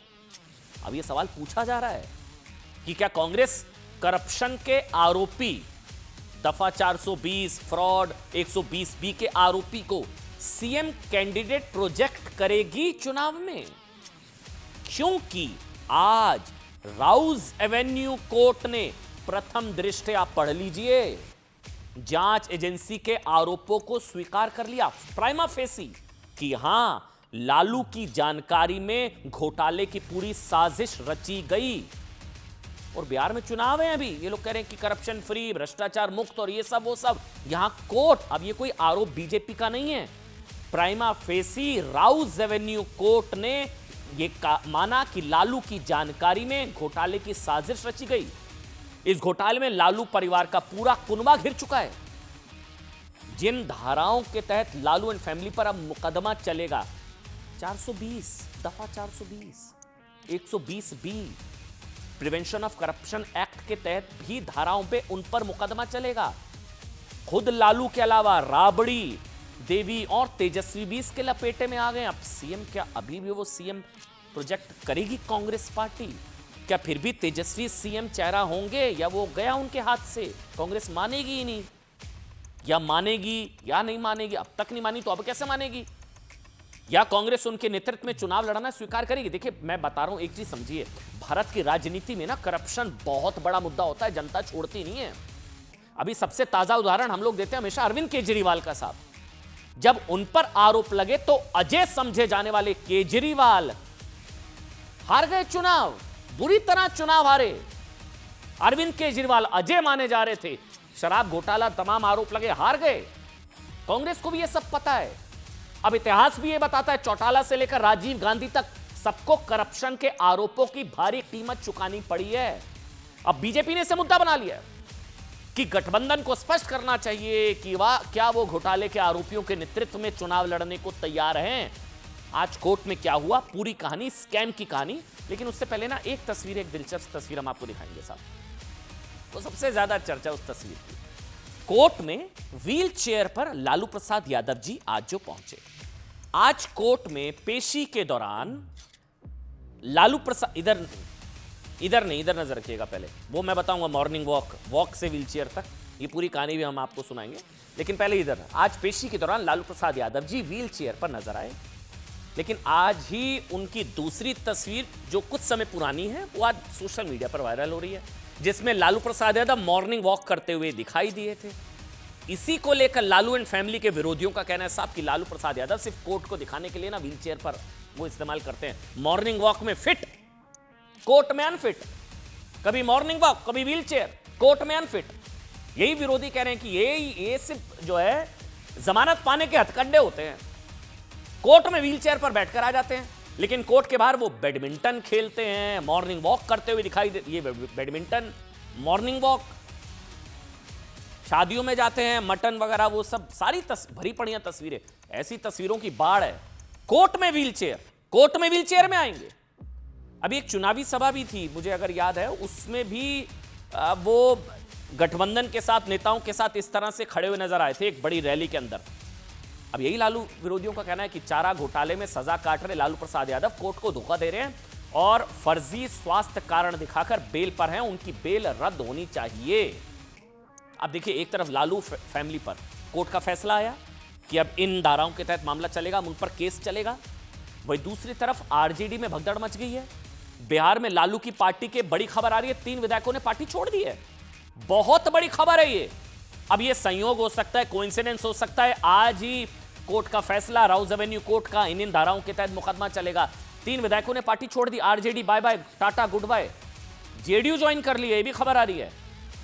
अब यह सवाल पूछा जा रहा है कि क्या कांग्रेस करप्शन के आरोपी, दफा 420 फ्रॉड 120B के आरोपी को सीएम कैंडिडेट प्रोजेक्ट करेगी चुनाव में? क्योंकि आज राउज एवेन्यू कोर्ट ने प्रथम दृष्टया, पढ़ लीजिए, जांच एजेंसी के आरोपों को स्वीकार कर लिया प्राइमा फेसी कि हां, लालू की जानकारी में घोटाले की पूरी साजिश रची गई। और बिहार में चुनाव है, अभी ये लोग कह रहे हैं कि करप्शन फ्री, भ्रष्टाचार मुक्त और ये सब वो सब। यहां कोर्ट, अब ये कोई आरोप बीजेपी का नहीं है, prima facie Rouse Avenue court ने ये माना कि लालू की जानकारी में घोटाले की साजिश रची गई। इस घोटाले में लालू परिवार का पूरा कुनबा घिर चुका है। जिन धाराओं के तहत लालू एंड फैमिली पर अब मुकदमा चलेगा, 420 दफा 420, 120B prevention of corruption act के तहत भी धाराओं पे उन पर मुकदमा चलेगा। खुद लालू के अलावा राबड़ी देवी और तेजस्वी भी इसके लपेटे में आ गए। अब सीएम क्या अभी भी वो सीएम प्रोजेक्ट करेगी कांग्रेस पार्टी? क्या फिर भी तेजस्वी सीएम चेहरा होंगे या वो गया उनके हाथ से? कांग्रेस मानेगी ही नहीं, या मानेगी या नहीं मानेगी? अब तक नहीं मानी तो अब कैसे मानेगी? या कांग्रेस उनके नेतृत्व में चुनाव लड़ना स्वीकार करेगी? देखिए, मैं बता रहा हूं, एक चीज समझिए, भारत की राजनीति में ना करप्शन बहुत बड़ा मुद्दा होता है, जनता छोड़ती नहीं है। अभी सबसे ताजा उदाहरण हम लोग देते हैं हमेशा अरविंद केजरीवाल का साहब। जब उन पर आरोप लगे तो अजय समझे जाने वाले केजरीवाल हार गए चुनाव, बुरी तरह चुनाव हारे। अरविंद केजरीवाल अजय माने जा रहे थे, शराब घोटाला तमाम आरोप लगे, हार गए। कांग्रेस को भी यह सब पता है। अब इतिहास भी यह बताता है, चौटाला से लेकर राजीव गांधी तक सबको करप्शन के आरोपों की भारी कीमत चुकानी पड़ी है। अब बीजेपी ने इसे मुद्दा बना लिया है कि गठबंधन को स्पष्ट करना चाहिए कि क्या वो घोटाले के आरोपियों के नेतृत्व में चुनाव लड़ने को तैयार हैं। आज कोर्ट में क्या हुआ, पूरी कहानी, स्कैम की कहानी। लेकिन उससे पहले ना एक तस्वीर, एक दिलचस्प तस्वीर हम आपको दिखाएंगे साहब। तो सबसे ज्यादा चर्चा उस तस्वीर की। कोर्ट में व्हील चेयर पर लालू प्रसाद यादव जी आज जो पहुंचे, आज कोर्ट में पेशी के दौरान लालू प्रसाद, इधर नहीं, इधर नजर रखिएगा पहले, वो मैं बताऊंगा। मॉर्निंग वॉक से व्हील चेयर तक, ये पूरी कहानी भी हम आपको सुनाएंगे। लेकिन पहले इधर, आज पेशी के दौरान लालू प्रसाद यादव जी व्हील चेयर पर नजर आए। लेकिन आज ही उनकी दूसरी तस्वीर, जो कुछ समय पुरानी है, वो आज सोशल मीडिया पर वायरल हो रही है, जिसमें लालू प्रसाद यादव मॉर्निंग वॉक करते हुए दिखाई दिए थे। इसी को लेकर लालू एंड फैमिली के विरोधियों का कहना है साहब कि लालू प्रसाद यादव सिर्फ कोर्ट को दिखाने के लिए ना व्हील चेयर पर वो इस्तेमाल करते हैं। मॉर्निंग वॉक में फिट, कोर्ट में अनफिट। कभी मॉर्निंग वॉक, कभी व्हील चेयर, कोर्ट में अनफिट। यही विरोधी कह रहे हैं कि ये सिर्फ जो है जमानत पाने के हथकंडे होते हैं। कोर्ट में व्हील चेयर पर बैठकर आ जाते हैं, लेकिन कोर्ट के बाहर वो बैडमिंटन खेलते हैं, मॉर्निंग वॉक करते हुए दिखाई दे। ये बैडमिंटन, मॉर्निंग वॉक, शादियों में जाते हैं, मटन वगैरह, वो सब सारी भरी पड़ी तस्वीरें, ऐसी तस्वीरों की बाढ़ है। कोर्ट में व्हील चेयर, कोर्ट में व्हील चेयर में आएंगे। अभी एक चुनावी सभा भी थी, मुझे अगर याद है, उसमें भी वो गठबंधन के साथ, नेताओं के साथ इस तरह से खड़े हुए नजर आए थे एक बड़ी रैली के अंदर। अब यही लालू विरोधियों का कहना है कि चारा घोटाले में सजा काट रहे लालू प्रसाद यादव कोर्ट को धोखा दे रहे हैं और फर्जी स्वास्थ्य कारण दिखाकर बेल पर हैं, उनकी बेल रद्द होनी चाहिए। अब देखिए, एक तरफ लालू फैमिली पर कोर्ट का फैसला आया कि अब इन धाराओं के तहत मामला चलेगा, उन पर केस चलेगा। वही दूसरी तरफ आरजेडी में भगदड़ मच गई है। बिहार में लालू की पार्टी के बड़ी खबर आ रही है, 3 विधायकों ने पार्टी छोड़ दी है। बहुत बड़ी खबर है ये। अब ये संयोग हो सकता है, कोइंसिडेंस हो सकता है, आज ही कोर्ट का फैसला, राउज एवेन्यू कोर्ट का, इन धाराओं के तहत मुकदमा चलेगा। 3 विधायकों ने पार्टी छोड़ दी। RJD bye bye, tata goodbye, JDU join कर ली है, ये भी खबर आ रही है।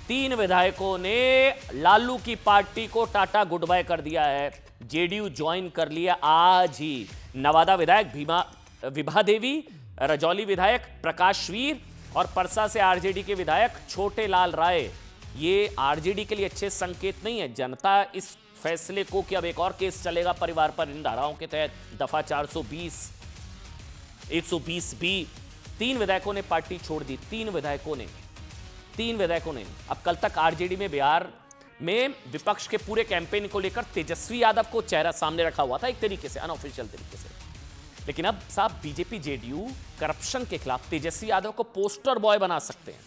3 विधायकों ने लालू की पार्टी को टाटा गुड बाय कर दिया है, जेडीयू ज्वाइन कर लिया आज ही। नवादा विधायक विभा देवी, रजौली विधायक प्रकाश वीर और परसा से आरजेडी के विधायक छोटे लाल राय। ये आरजेडी के लिए अच्छे संकेत नहीं है। जनता इस फैसले को कि अब एक और केस चलेगा परिवार पर इन धाराओं के तहत, दफा 420, 120 बी, 3 विधायकों ने पार्टी छोड़ दी। 3 विधायकों ने। अब कल तक आरजेडी में, बिहार में विपक्ष के पूरे कैंपेन को लेकर तेजस्वी यादव को चेहरा सामने रखा हुआ था, एक तरीके से अनऑफिशियल तरीके से। लेकिन अब साहब बीजेपी जेडीयू करप्शन के खिलाफ तेजस्वी यादव को पोस्टर बॉय बना सकते हैं,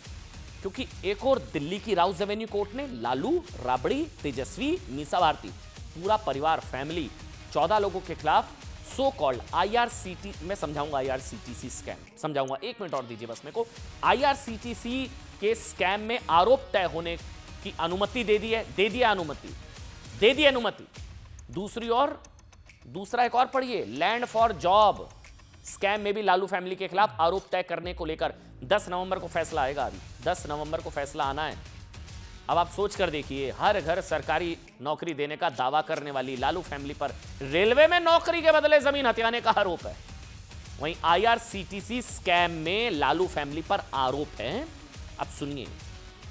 क्योंकि एक और दिल्ली की राउज एवेन्यू कोर्ट ने लालू, राबड़ी, तेजस्वी, मीसा भारती, पूरा परिवार, फैमिली, 14 लोगों के खिलाफ सो कॉल्ड आईआरसीटी, मैं समझाऊंगा आईआरसीटीसी स्कैम, समझाऊंगा, 1 मिनट और दीजिए बस मेरे को। आईआरसीटीसी के स्कैम में आरोप तय होने की अनुमति दे दी है, दे दी अनुमति। दूसरा एक और पढ़िए, लैंड फॉर जॉब स्कैम में भी लालू फैमिली के खिलाफ आरोप तय करने को लेकर 10 नवंबर को फैसला आएगा। अभी 10 नवंबर को फैसला आना है। अब आप सोच कर देखिए, हर घर सरकारी नौकरी देने का दावा करने वाली लालू फैमिली पर रेलवे में नौकरी के बदले जमीन हथियाने का आरोप है। वहीं आईआरसीटीसी स्कैम में लालू फैमिली पर आरोप है। अब सुनिए,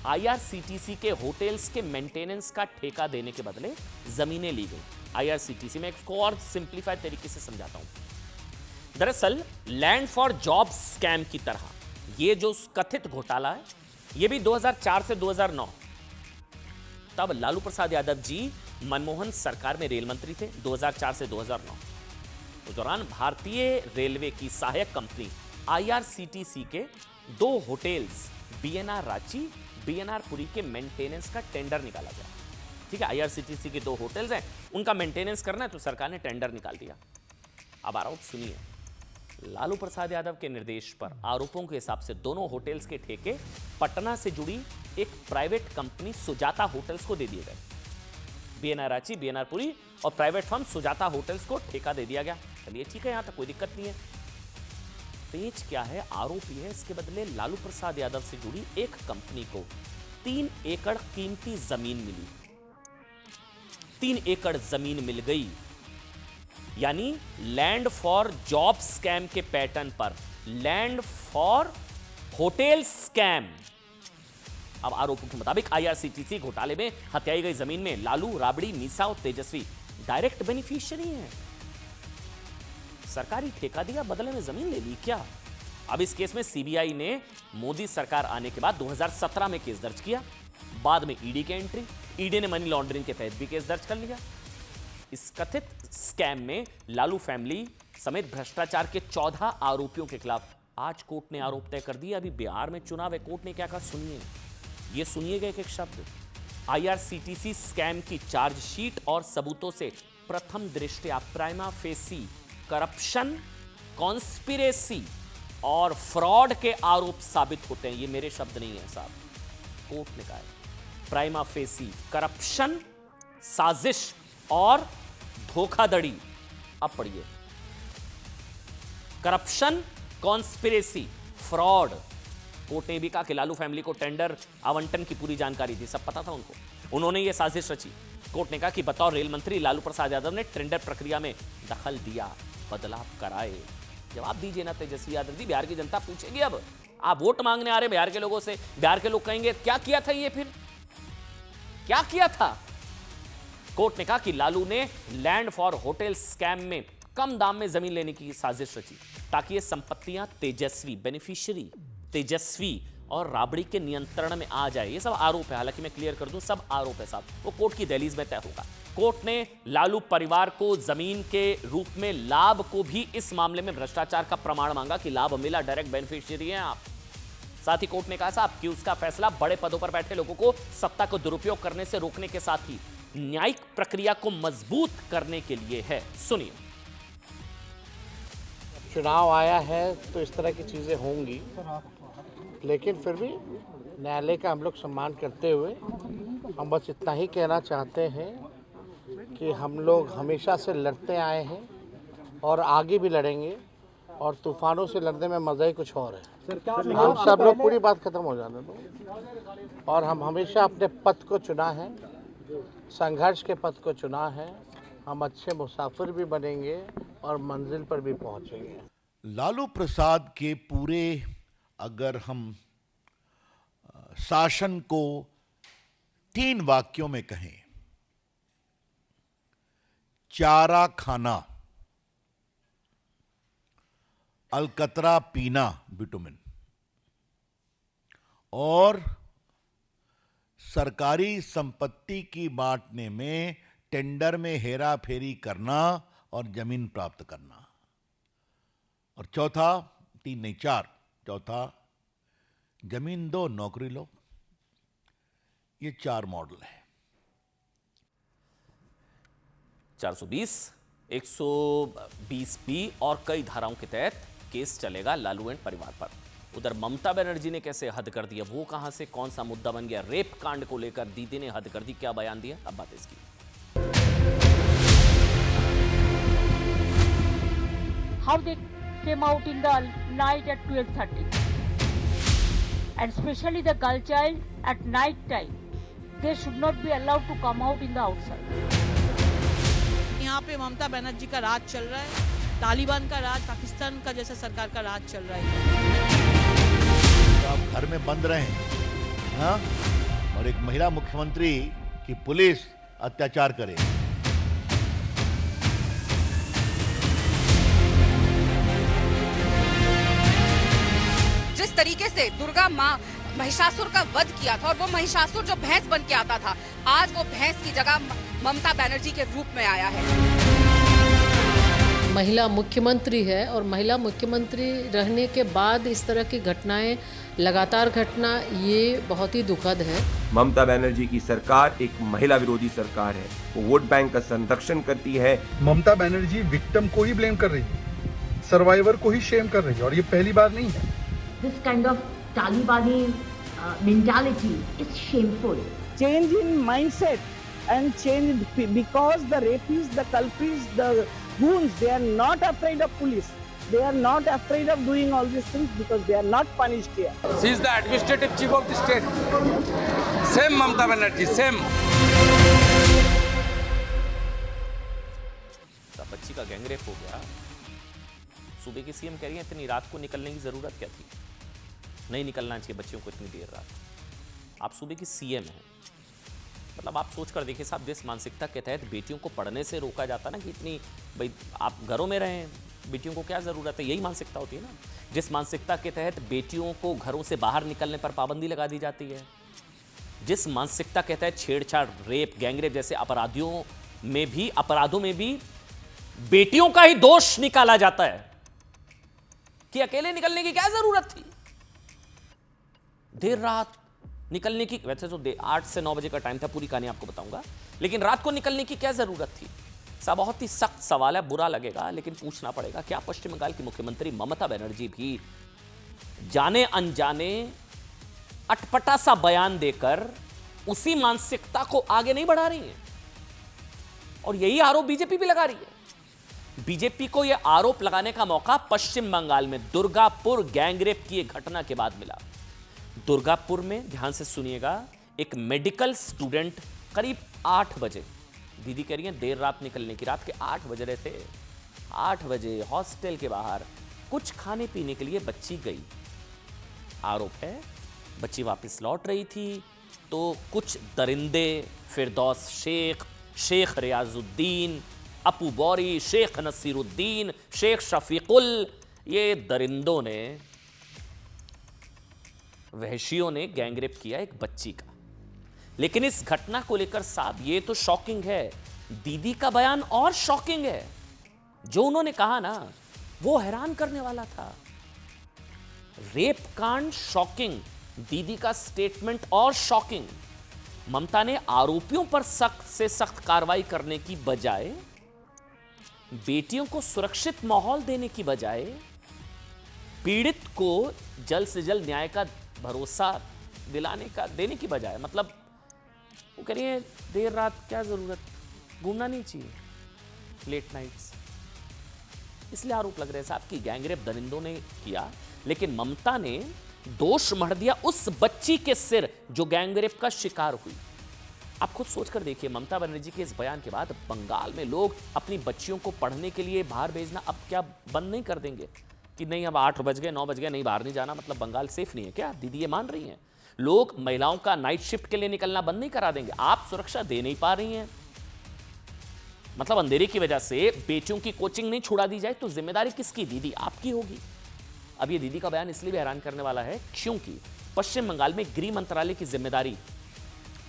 आईआरसीटीसी के होटल्स के मेंटेनेंस का ठेका देने के बदले जमीनें ली गई आईआरसीटीसी में। इसको और सिंप्लीफाइड तरीके से समझाता हूं। दरअसल लैंड फॉर जॉब स्कैम की तरह ये जो कथित घोटाला है, ये भी 2004 से 2009, तब लालू प्रसाद यादव जी मनमोहन सरकार में रेल मंत्री थे 2004 से 2009। उस दौरान भारतीय रेलवे की सहायक कंपनी आईआरसीटीसी के 2 hotels BNR Ranchi, BNR Puri के मेंटेनेंस का टेंडर निकाला गया। ठीक है, आईआरसीटीसी के 2 होटल्स हैं, उनका मेंटेनेंस करना है तो सरकार ने टेंडर निकाल दिया। अब आरोप सुनिए, लालू प्रसाद यादव के निर्देश पर आरोपों के हिसाब से दोनों होटल्स के ठेके पटना से जुड़ी एक प्राइवेट कंपनी सुजाता होटल्स को दे दिए गए। बीएनआर रांची, बीएनआर पुरी और प्राइवेट फर्म सुजाता होटल्स को ठेका दे दिया गया। चलिए ठीक है, यहां तक कोई दिक्कत नहीं है। पेच क्या है, आरोप यह है इसके बदले लालू प्रसाद यादव से जुड़ी एक कंपनी को 3 एकड़ कीमती जमीन मिली। 3 एकड़ जमीन मिल गई, यानी लैंड फॉर जॉब स्कैम के पैटर्न पर लैंड फॉर होटल स्कैम। अब आरोपों के मुताबिक आईआरसीटीसी घोटाले में हत्याई गई जमीन में लालू, राबड़ी, मीसा और तेजस्वी डायरेक्ट बेनिफिशियरी हैं। सरकारी ठेका दिया, बदले में जमीन ले ली क्या? अब इस केस में सीबीआई ने मोदी सरकार आने के बाद 2017 में केस दर्ज किया, बाद में ईडी की एंट्री, ईडी ने मनी लॉन्ड्रिंग के तहत भी केस दर्ज कर लिया। इस कथित स्कैम में लालू फैमिली समेत भ्रष्टाचार के 14 आरोपियों के खिलाफ आज कोर्ट ने आरोप तय कर दिया। अभी बिहार में चुनाव है, कोर्ट ने क्या कहा सुनिए, ये सुनिएगा एक एक शब्द। आईआरसीटीसी स्कैम की चार्जशीट और सबूतों से प्रथम दृष्टया प्राइमा फेसी करप्शन, कॉन्स्पिरेसी और फ्रॉड के आरोप साबित होते हैं। ये मेरे शब्द नहीं है साहब, कोर्ट ने कहा है। प्राइमा फेसी करप्शन, साजिश और धोखाधड़ी। अब पढ़िए, करप्शन, कॉन्स्पिरेसी, फ्रॉड। कोर्ट ने भी कहा कि लालू फैमिली को टेंडर आवंटन की पूरी जानकारी थी, सब पता था उनको, उन्होंने ये साजिश रची। कोर्ट ने कहा कि बतौर रेल मंत्री लालू प्रसाद यादव ने टेंडर प्रक्रिया में दखल दिया, बदलाव कराए। जवाब दीजिए ना तेजस्वी यादव जी, बिहार की जनता पूछेगी। अब आप वोट मांगने आ रहे बिहार के लोगों से, बिहार के लोग कहेंगे क्या किया था ये, फिर क्या किया था? कोर्ट ने कहा कि लालू ने लैंड फॉर होटल स्कैम में कम दाम में जमीन लेने की साजिश रची ताकि ये संपत्तियां तेजस्वी बेनिफिशियरी, तेजस्वी और राबड़ी के नियंत्रण में आ जाए। ये सब आरोप है, हालांकि मैं क्लियर कर दूं, सब आरोप है साहब, वो कोर्ट की दहलीज में तय होगा। कोर्ट ने लालू परिवार को जमीन के रूप में लाभ को भी इस मामले में भ्रष्टाचार का प्रमाण मांगा कि लाभ मिला, डायरेक्ट बेनिफिशियरी हैं आप। साथ ही कोर्ट ने कहा साहब कि उसका फैसला बड़े पदों पर बैठे लोगों को सत्ता को दुरुपयोग करने से रोकने के साथ ही न्यायिक प्रक्रिया को मजबूत करने के लिए है। सुनिए, चुनाव आया है तो इस तरह की चीज़ें होंगी, लेकिन फिर भी न्यायालय का हम लोग सम्मान करते हुए हम बस इतना ही कहना चाहते हैं कि हम लोग हमेशा से लड़ते आए हैं और आगे भी लड़ेंगे, और तूफानों से लड़ने में मज़ा ही कुछ और है। हम सब लोग, पूरी बात खत्म हो जाने दो, और हम हमेशा अपने पथ को चुना है, संघर्ष के पथ को चुना है। हम अच्छे मुसाफिर भी बनेंगे और मंजिल पर भी पहुंचेंगे। लालू प्रसाद के पूरे अगर हम शासन को 3 वाक्यों में कहें, चारा खाना, अलकतरा पीना बिटुमिन, और सरकारी संपत्ति की बांटने में टेंडर में हेरा फेरी करना और जमीन प्राप्त करना, और चौथा, 3 नहीं 4, चौथा जमीन दो नौकरी लो। ये 4 मॉडल है। 420, 120B और कई धाराओं के तहत केस चलेगा लालू एंड परिवार पर। उधर ममता बनर्जी ने कैसे हद कर दिया, वो कहां से कौन सा मुद्दा बन गया? रेप कांड को लेकर दीदी ने हद कर दी, क्या बयान दिया? अब बात इसकी। How they came out in the night at 12:30, and especially the girl child at night time, they should not be allowed to come out in the outside. यहाँ पे ममता बनर्जी का राज चल रहा है, तालिबान का राज, पाकिस्तान का जैसा सरकार का राज चल रहा है। तो आप घर में बंद रहे, हाँ? और एक महिला मुख्यमंत्री की पुलिस अत्याचार करे। जिस तरीके से दुर्गा माँ महिषासुर का वध किया था, और वो महिषासुर जो भैंस बन के आता था, आज वो भैंस की जगह ममता बनर्जी के रूप में आया है। महिला मुख्यमंत्री है और महिला मुख्यमंत्री रहने के बाद इस तरह की घटनाएं लगातार घटना, ये बहुत ही दुखद है। ममता बनर्जी की सरकार एक महिला विरोधी सरकार है, वो वोट बैंक का संरक्षण करती है। ममता बनर्जी विक्टिम को ही ब्लेम कर रही है, सर्वाइवर को ही शेम कर रही है, और ये पहली बार नहीं है। This kind of Talibani mentality is shameful. Change in mindset and change because the rapists, the culprits, the goons, they are not afraid of police. They are not afraid of doing all these things because they are not punished here. She is the administrative chief of the state. Same Mamata Banerjee, same. बच्ची का gangrape हो गया, सूबे की CM कह रही है इतनी रात को निकलने की जरूरत क्या थी, नहीं निकलना चाहिए बच्चियों को इतनी देर रात। आप सूबे की सीएम हैं, मतलब आप सोच कर देखिए साहब, जिस मानसिकता के तहत बेटियों को पढ़ने से रोका जाता ना कि इतनी भाई आप घरों में रहें, बेटियों को क्या ज़रूरत है, यही मानसिकता होती है ना। जिस मानसिकता के तहत बेटियों को घरों से बाहर निकलने पर पाबंदी लगा दी जाती है, जिस मानसिकता के तहत छेड़छाड़, रेप, गैंगरेप जैसे अपराधों में भी बेटियों का ही दोष निकाला जाता है कि अकेले निकलने की क्या जरूरत थी, देर रात निकलने की। वैसे तो 8 से 9 बजे का टाइम था, पूरी कहानी आपको बताऊंगा, लेकिन रात को निकलने की क्या जरूरत थी। साहब बहुत ही सख्त सवाल है, बुरा लगेगा लेकिन पूछना पड़ेगा। क्या पश्चिम बंगाल की मुख्यमंत्री ममता बनर्जी भी जाने अनजाने अटपटा सा बयान देकर उसी मानसिकता को आगे नहीं बढ़ा रही है? और यही आरोप बीजेपी भी लगा रही है। बीजेपी को यह आरोप लगाने का मौका पश्चिम बंगाल में दुर्गापुर गैंगरेप की एक घटना के बाद मिला। दुर्गापुर में, ध्यान से सुनिएगा, एक मेडिकल स्टूडेंट करीब 8 बजे, दीदी कह रही है देर रात निकलने की, रात के 8 बज रहे थे, 8 बजे हॉस्टल के बाहर कुछ खाने पीने के लिए बच्ची गई। आरोप है बच्ची वापस लौट रही थी तो कुछ दरिंदे, फिरदौस शेख, शेख रियाजुद्दीन, अपू बौरी, शेख नसीरुद्दीन, शेख शफीकुल, ये दरिंदों ने, वहशियों ने गैंगरेप किया एक बच्ची का। लेकिन इस घटना को लेकर साहब ये तो शॉकिंग है, दीदी का बयान और शॉकिंग है। जो उन्होंने कहा ना वो हैरान करने वाला था। रेप कांड शॉकिंग, दीदी का स्टेटमेंट और शॉकिंग। ममता ने आरोपियों पर सख्त से सख्त कार्रवाई करने की बजाय, बेटियों को सुरक्षित माहौल देने की बजाय, पीड़ित को जल्द से जल्द न्याय का भरोसा देने की बजाय, मतलब वो कह रही है देर रात क्या जरूरत, घूमना नहीं चाहिए लेट नाइट्स। इसलिए आरोप लग रहे हैं साहब कि गैंगरेप दरिंदों ने किया, लेकिन ममता ने दोष मढ़ दिया उस बच्ची के सिर जो गैंगरेप का शिकार हुई। आप खुद सोचकर देखिए, ममता बनर्जी के इस बयान के बाद बंगाल में लोग अपनी बच्चियों को पढ़ने के लिए बाहर भेजना अब क्या बंद नहीं कर देंगे कि नहीं अब 8 बज गए 9 बज गए नहीं बाहर नहीं जाना, मतलब बंगाल सेफ नहीं है क्या? दीदी ये मान रही हैं। लोग महिलाओं का नाइट शिफ्ट के लिए निकलना बंद नहीं करा देंगे। आप सुरक्षा दे नहीं पा रही हैं, मतलब अंधेरे की वजह से बेटियों की कोचिंग नहीं छुड़ा दी जाए तो जिम्मेदारी किसकी? दीदी आपकी होगी। अब ये दीदी का बयान इसलिए भी हैरान करने वाला है क्योंकि पश्चिम बंगाल में गृह मंत्रालय की जिम्मेदारी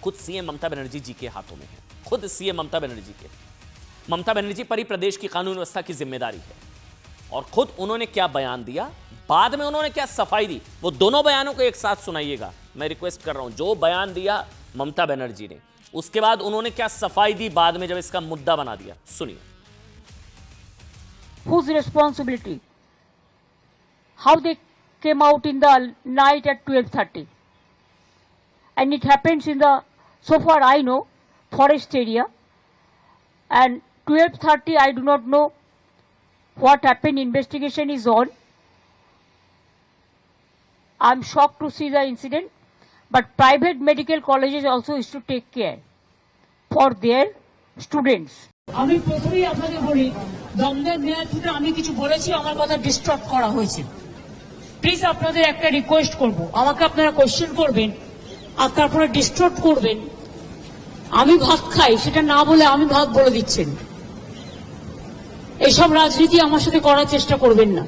खुद सीएम ममता बनर्जी जी के हाथों में है। खुद सीएम ममता बनर्जी पर ही प्रदेश की कानून व्यवस्था की जिम्मेदारी है। और खुद उन्होंने क्या बयान दिया, बाद में उन्होंने क्या सफाई दी, वो दोनों बयानों को एक साथ सुनाइएगा। मैं रिक्वेस्ट कर रहा हूं, जो बयान दिया ममता बनर्जी ने, उसके बाद उन्होंने क्या सफाई दी बाद में जब इसका मुद्दा बना दिया, सुनिए। Whose responsibility? How they came out in the night at 12:30, and it happens in the, so far I know, forest area, and 12:30 I do not know what happened. Investigation is on. I'm shocked to see the incident, but private medical colleges also is to take care for their students. আমি প্রথমেই আপনাদের বলি, দমদম মেয়াদপুরে আমি কিছু বলেছি, আমার কথা ডিস্টর্ব করা হয়েছে। প্লিজ আপনাদের একটা রিকোয়েস্ট করব, আমাকে আপনারা কোশ্চেন করবেন আর তারপরে ডিস্টর্ব করবেন। আমি ভাত খাই সেটা না বলে আমি ভাত বলে দিচ্ছেন। এইসব রাজনীতি আমার সাথে করার চেষ্টা করবেন না।